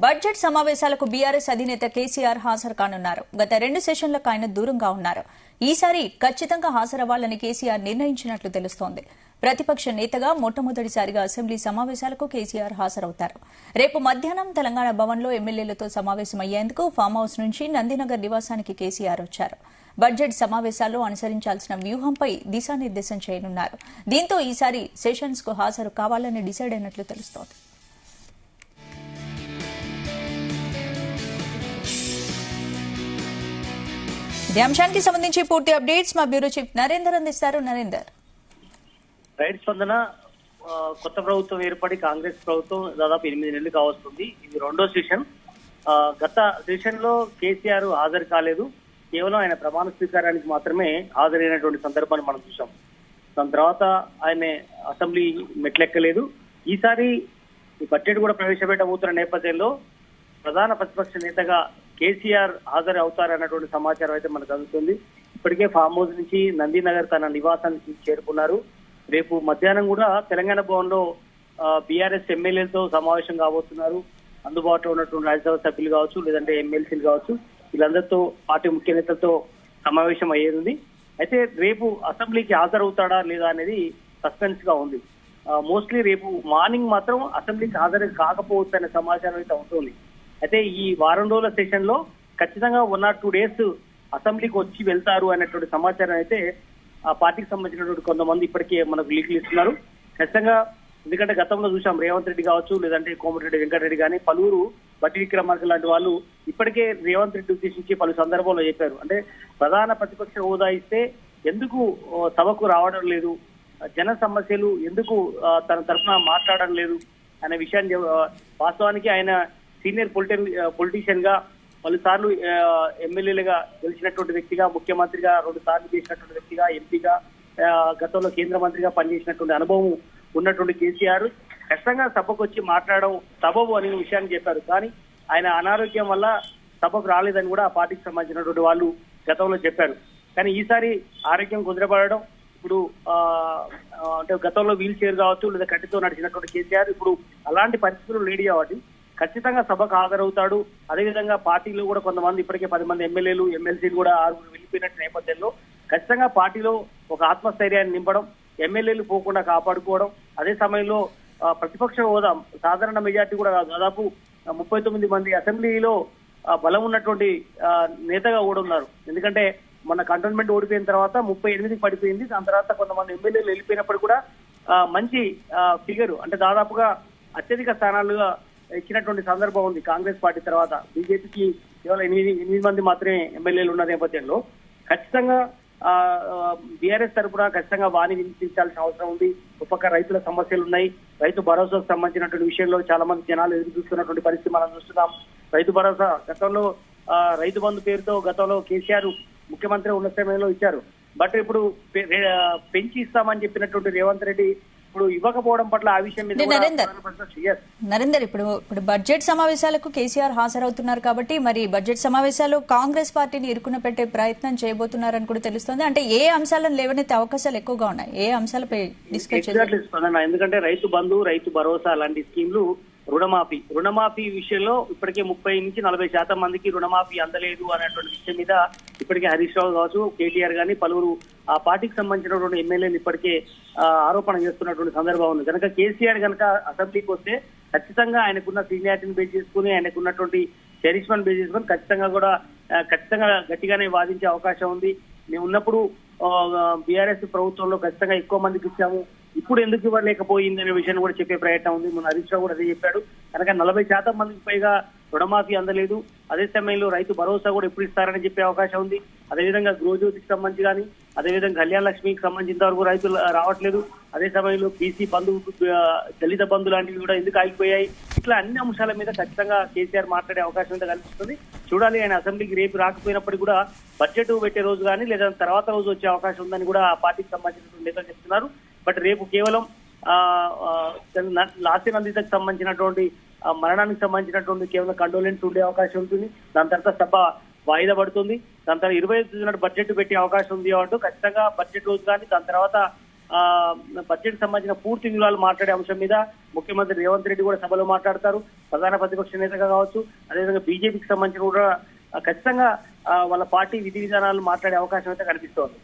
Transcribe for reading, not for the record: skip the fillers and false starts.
Budget సమావేశాలకు BRS అధినేత కేసీఆర్ హాజరు కానున్నారు. గత 2 సెషన్లకు ఆయన దూరంగా ఉన్నారు. ఈసారి ఖచ్చితంగా హాజరవ్వాలని కేసీఆర్ నిర్ణయించినట్లు తెలుస్తోంది. ప్రతిపక్ష నేతగా మొట్టమొదటిసారిగా అసెంబ్లీ సమావేశాలకు కేసీఆర్ హాజరవుతారు. రేపు మధ్యాహ్నం తెలంగాణ భవన్లో ఎమ్మెల్యేలతో సమావేశమయ్యేందుకు ఫామ్ హౌస్ నుంచి నందినగర్ నివాసానికి కేసీఆర్ వచ్చారు. బడ్జెట్ సమావేశాల్లో అనుసరించాల్సిన వ్యూహంపై దిశానిర్దేశం చేయనున్నారు. దీంతో ఈసారి సెషన్స్ కు హాజరు కావాలని డిసైడ్ అయినట్లు తెలుస్తోంది. ఇదే అంశానికి సంబంధించి పూర్తి అప్డేట్స్ మా బ్యూరో చీఫ్ నరేందర్ అందిస్తారు. నరేందర్, రైట్ స్పందన కొత్త ప్రభుత్వం ఏర్పడి కాంగ్రెస్ ప్రభుత్వం దాదాపు 8 నెలలు కావస్తుంది. ఇది 2వ సెషన్. గత సెషన్ లో కేసీఆర్ హాజరు కాలేదు. కేవలం ఆయన ప్రమాణ స్వీకారానికి మాత్రమే హాజరైనటువంటి సందర్భాన్ని మనం చూసాం. దాని తర్వాత ఆయన అసెంబ్లీ మెట్లెక్కలేదు. ఈసారి బడ్జెట్ కూడా ప్రవేశపెట్టబోతున్న నేపథ్యంలో ప్రధాన ప్రతిపక్ష నేతగా కేసీఆర్ హాజరు అవుతారన్నటువంటి సమాచారం అయితే మనకు అందుతుంది. ఇప్పటికే ఫామ్ హౌస్ నుంచి నందినగర్ తన నివాసానికి చేరుకున్నారు. రేపు మధ్యాహ్నం కూడా తెలంగాణ భవన్ లో బీఆర్ఎస్ ఎమ్మెల్యేలతో సమావేశం కాబోతున్నారు. అందుబాటులో ఉన్నటువంటి రాజ్యసభ సభ్యులు కావచ్చు, లేదంటే ఎమ్మెల్సీలు కావచ్చు, వీళ్ళందరితో పార్టీ ముఖ్య నేతలతో సమావేశం అయ్యేది. అయితే రేపు అసెంబ్లీకి హాజరవుతాడా లేదా అనేది సస్పెన్స్ గా ఉంది. మోస్ట్లీ రేపు మార్నింగ్ మాత్రం అసెంబ్లీకి హాజరు కాకపోవచ్చు అనే సమాచారం అయితే ఉంటుంది. అయితే ఈ వారం రోజుల సెషన్ లో ఖచ్చితంగా 1 or 2 days అసెంబ్లీకి వచ్చి వెళ్తారు అనేటువంటి సమాచారం అయితే ఆ పార్టీకి సంబంధించినటువంటి కొంతమంది ఇప్పటికే మనకు లీకులు ఇస్తున్నారు. ఖచ్చితంగా ఎందుకంటే గతంలో చూసాం రేవంత్ రెడ్డి కావచ్చు, లేదంటే కోమటిరెడ్డి వెంకటరెడ్డి కానీ పలువురు బట్టి విక్రమార్క లాంటి వాళ్ళు ఇప్పటికే రేవంత్ రెడ్డి ఉద్దేశించి పలు సందర్భాల్లో చెప్పారు. అంటే ప్రధాన ప్రతిపక్ష హోదా ఇస్తే ఎందుకు సభకు రావడం లేదు, జన సమస్యలు ఎందుకు తన తరఫున మాట్లాడడం లేదు అనే విషయాన్ని వాస్తవానికి ఆయన సీనియర్ పొలిటీషియన్ గా పలుసార్లు ఎమ్మెల్యేలుగా గెలిచినటువంటి వ్యక్తిగా, ముఖ్యమంత్రిగా 2 సార్లు చేసినటువంటి వ్యక్తిగా, ఎంపీగా, గతంలో కేంద్ర మంత్రిగా పనిచేసినటువంటి అనుభవం ఉన్నటువంటి కేసీఆర్ ఖచ్చితంగా సభకు వచ్చి మాట్లాడడం సబబు అనే విషయాన్ని చెప్పారు. కానీ ఆయన అనారోగ్యం వల్ల సభకు రాలేదని కూడా ఆ పార్టీకి సంబంధించినటువంటి వాళ్ళు గతంలో చెప్పారు. కానీ ఈసారి ఆరోగ్యం కుదిరపడడం, ఇప్పుడు అంటే గతంలో వీల్ చైర్ కావచ్చు, లేదా కట్టితో నడిచినటువంటి కేసీఆర్ ఇప్పుడు అలాంటి పరిస్థితులు లేడీ కాబట్టి ఖచ్చితంగా సభకు హాజరవుతాడు. అదేవిధంగా పార్టీలో కూడా కొంతమంది ఇప్పటికే 10 మంది ఎమ్మెల్యేలు, ఎమ్మెల్సీలు కూడా 6 వెళ్ళిపోయినట్టు నేపథ్యంలో ఖచ్చితంగా పార్టీలో ఒక ఆత్మస్థైర్యాన్ని నింపడం, ఎమ్మెల్యేలు పోకుండా కాపాడుకోవడం, అదే సమయంలో ప్రతిపక్ష హోదా సాధారణ మెజార్టీ కూడా దాదాపు 39 మంది అసెంబ్లీలో బలం ఉన్నటువంటి నేతగా కూడా ఉన్నారు. ఎందుకంటే మొన్న కంటోన్మెంట్ ఓడిపోయిన తర్వాత 38కి పడిపోయింది. దాని తర్వాత కొంతమంది ఎమ్మెల్యేలు వెళ్ళిపోయినప్పుడు కూడా మంచి ఫిగర్, అంటే దాదాపుగా అత్యధిక స్థానాలుగా ఇచ్చినటువంటి సందర్భం ఉంది. కాంగ్రెస్ పార్టీ తర్వాత బీజేపీకి కేవలం 8 మంది మాత్రమే ఎమ్మెల్యేలు ఉన్న నేపథ్యంలో ఖచ్చితంగా బీఆర్ఎస్ తరఫున ఖచ్చితంగా వాణి వినిపించాల్సిన అవసరం ఉంది. ఒక్కొక్క రైతుల సమస్యలు ఉన్నాయి. రైతు భరోసాకు సంబంధించినటువంటి విషయంలో చాలా మంది జనాలు ఎదురు చూస్తున్నటువంటి పరిస్థితి మనం చూస్తున్నాం. రైతు భరోసా గతంలో రైతు బంధు పేరుతో గతంలో కేసీఆర్ ముఖ్యమంత్రి ఉన్న సమయంలో ఇచ్చారు. బట్ ఇప్పుడు పెంచి ఇస్తామని చెప్పినటువంటి రేవంత్ రెడ్డి ఇప్పుడు ఇవ్వకపోవడం పట్ల ఆ విషయం మీద నరేందర్, ఇప్పుడు బడ్జెట్ సమావేశాలకు కేసీఆర్ హాజరవుతున్నారు కాబట్టి మరి బడ్జెట్ సమావేశాలు కాంగ్రెస్ పార్టీని ఇరుకున పెట్టే ప్రయత్నం చేయబోతున్నారని కూడా తెలుస్తోంది. అంటే ఏ అంశాలను లేవనెత్తే అవకాశాలు ఎక్కువగా ఉన్నాయి? ఏ అంశాలపై డిస్కస్ చేస్తారు? ఎందుకంటే రైతు బంధు, రైతు భరోసా లాంటి స్కీమ్లు, రుణమాఫీ విషయంలో ఇప్పటికే 30 నుంచి 40% మందికి రుణమాఫీ అందలేదు అనేటువంటి విషయం మీద ఇప్పటికే హరీష్ రావు కావచ్చు, కేటీఆర్ గానీ పలువురు ఆ పార్టీకి సంబంధించినటువంటి ఎమ్మెల్యేలు ఇప్పటికే ఆరోపణ చేస్తున్నటువంటి సందర్భం ఉంది. కనుక కేసీఆర్ కనుక అసెంబ్లీకి వస్తే ఖచ్చితంగా ఆయనకున్న సీనియారిటీని బేస్ చేసుకుని, ఆయనకున్నటువంటి చరిష్మాను బేస్ చేసుకుని ఖచ్చితంగా గట్టిగానే వాదించే అవకాశం ఉంది. మేము ఉన్నప్పుడు బీఆర్ఎస్ ప్రభుత్వంలో ఖచ్చితంగా ఎక్కువ మందికి ఇచ్చాము, ఇప్పుడు ఎందుకు ఇవ్వలేకపోయింది అనే విషయాన్ని కూడా చెప్పే ప్రయత్నం ఉంది. మన హరీష్ రావు కూడా అదే చెప్పాడు. కనుక 40% మందికి పైగా రుణమాఫీ అందలేదు. అదే సమయంలో రైతు భరోసా కూడా ఎప్పుడు ఇస్తారని చెప్పే అవకాశం ఉంది. అదేవిధంగా గృహజ్యోతికి సంబంధించి కానీ, అదేవిధంగా కళ్యాణ లక్ష్మికి సంబంధించిన వరకు రైతులు రావట్లేదు. అదే సమయంలో బీసీ బంధు, దళిత బంధు లాంటివి కూడా ఎందుకు ఆగిపోయాయి? ఇట్లా అన్ని అంశాల మీద ఖచ్చితంగా కేసీఆర్ మాట్లాడే అవకాశం అయితే కనిపిస్తుంది. చూడాలి. ఆయన అసెంబ్లీకి రేపు రాకపోయినప్పటికీ కూడా బడ్జెట్ పెట్టే రోజు కానీ, లేదా తర్వాత రోజు వచ్చే అవకాశం ఉందని కూడా ఆ పార్టీకి సంబంధించిన నేతలు చెప్తున్నారు. బట్ రేపు కేవలం లాస్య నందితకు సంబంధించినటువంటి మరణానికి సంబంధించినటువంటి కేవలం కండోలెన్స్ ఉండే అవకాశం ఉంటుంది. దాని తర్వాత సభ వాయిదా పడుతుంది. దాని తర్వాత 25 బడ్జెట్ పెట్టే అవకాశం ఉంది కాబట్టి ఖచ్చితంగా బడ్జెట్ రోజు కానీ, దాని తర్వాత బడ్జెట్ సంబంధించిన పూర్తి వివరాలు మాట్లాడే అంశం మీద ముఖ్యమంత్రి రేవంత్ రెడ్డి కూడా సభలో మాట్లాడతారు. ప్రధాన ప్రతిపక్ష నేతగా కావచ్చు, అదేవిధంగా బీజేపీకి సంబంధించిన కూడా ఖచ్చితంగా వాళ్ళ పార్టీ విధి విధానాలు మాట్లాడే అవకాశం అయితే కనిపిస్తోంది.